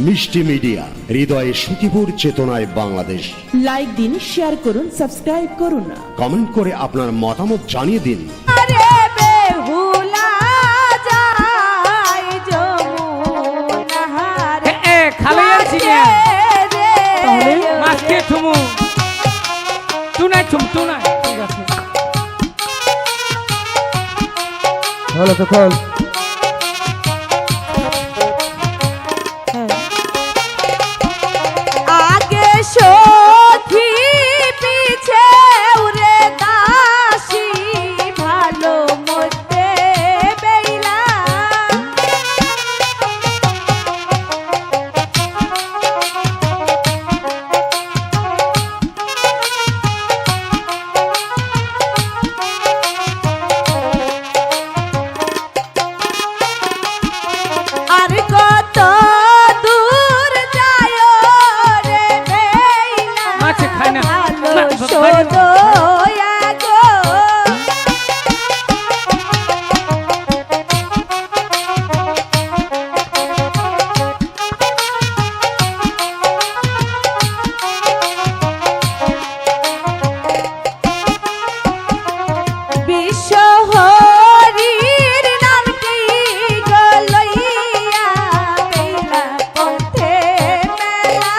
মিষ্টি মিডিয়া, হৃদয়ে সুখীপুর, চেতনায় বাংলাদেশ। লাইক দিন, শেয়ার করুন, সাবস্ক্রাইব করুন, কমেন্ট করে আপনার মতামত জানিয়ে দিন। হলো তো খোল। আগে সখী পিছে উড়ে দাসী ভালো মতে বেলা আর কত দূর যায় রে বেলা ভালো শোনো গো বিশ্ব হরির নামটি গলইয়া বেলা পথে মেলা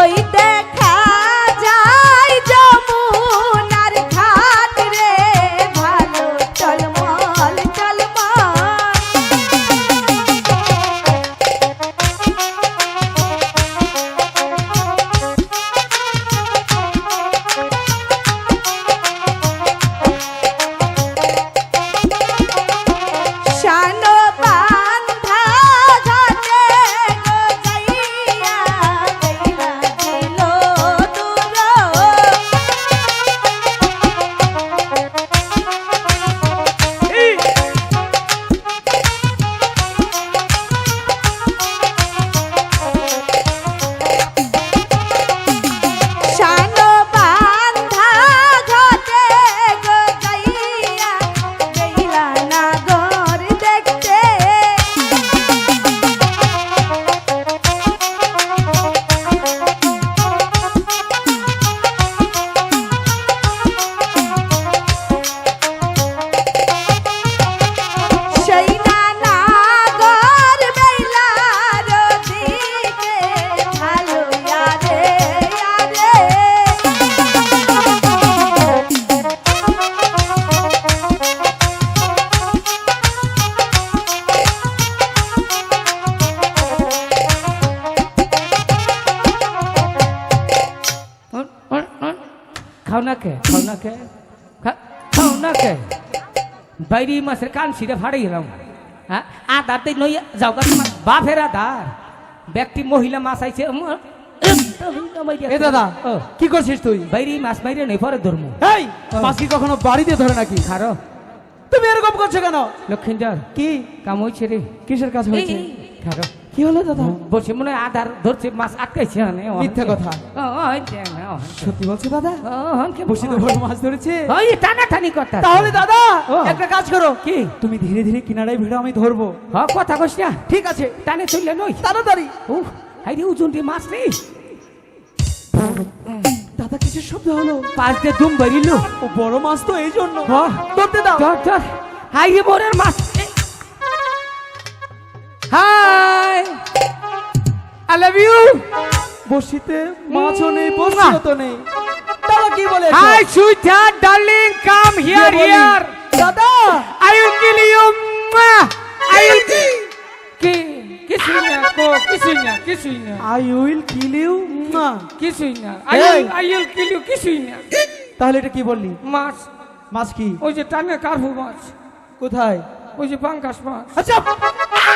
ওই দেখা যায় যমুনার ঘাট রে ভালো টলমল টলমল শানো বান্ধা ঘাটে গো যাইয়া বেলা দিল দূর শানো বান্ধা ঘাটে গো যাইয়া বেলা নাগর দেখতে সেই নাগর বেলার দিকে ভালো আরে আরে খাও না কে খাও না কে বাইরি মাছের কান ছিঁড়ে ফাড়ে গেলাম। হ্যাঁ আদারতে নই যাও গা তোমার বাপের আদার ব্যক্তি মহিলা মাছ আইছে এ দাদা কি করছিস তুই? বাইরি মাছ মাইরে নেই পরে ধর্ম এই মাছ কি কখনো বাড়িতে ধরে নাকি? খারো তুমি এরকম করছো কেন? লক্ষিন্দর কি কাম হয়েছে রে? কিসের কাজ হয়েছে? খারো কি হলো দাদা? বলছে মনে হয় আদার ধরছে মাছ আটকাইছে। মিথ্যা কথা। সত্যি বলছো দাদা? বসে তো বড় মাছ ধরেছে। টানা টানি কথা। তাহলে দাদা ও। একটা কাজ করো, কি? তুমি ধীরে ধীরে কিনারায় ভিড়ো, আমি ধরবো। কথা কইস না, ঠিক আছে, টানে চললে নই তাড়াতাড়ি। হাই রে ওজন দিয়ে মাছ নেই। দাদা কিসের শব্দ হলো? পাঁচ দিয়ে দুম বেরিল। ও বড় মাছ তো এই জন্য। হ্যাঁ। ধরতে দাও। ধর ধর। হাই রে বড়ের মাছ। Hi I love you. বসিতে মাছও নেই, বসিও তো নেই। দাদা কি বলে? Hi sweetheart darling come here here. দাদা I will kill you. I will কি কিছুই না কো, কিছুই না কিছুই না আই উইল কিল ইউ। না কিছুই না। এই। আই উইল কিল ইউ কিছুই না। তাহলে এটা কি বললি? মাছ মাছ কি? ওই যে টানে কার্পু মাছ, কোথায়? ওই যে পাঙ্কাশ মাছ। আচ্ছা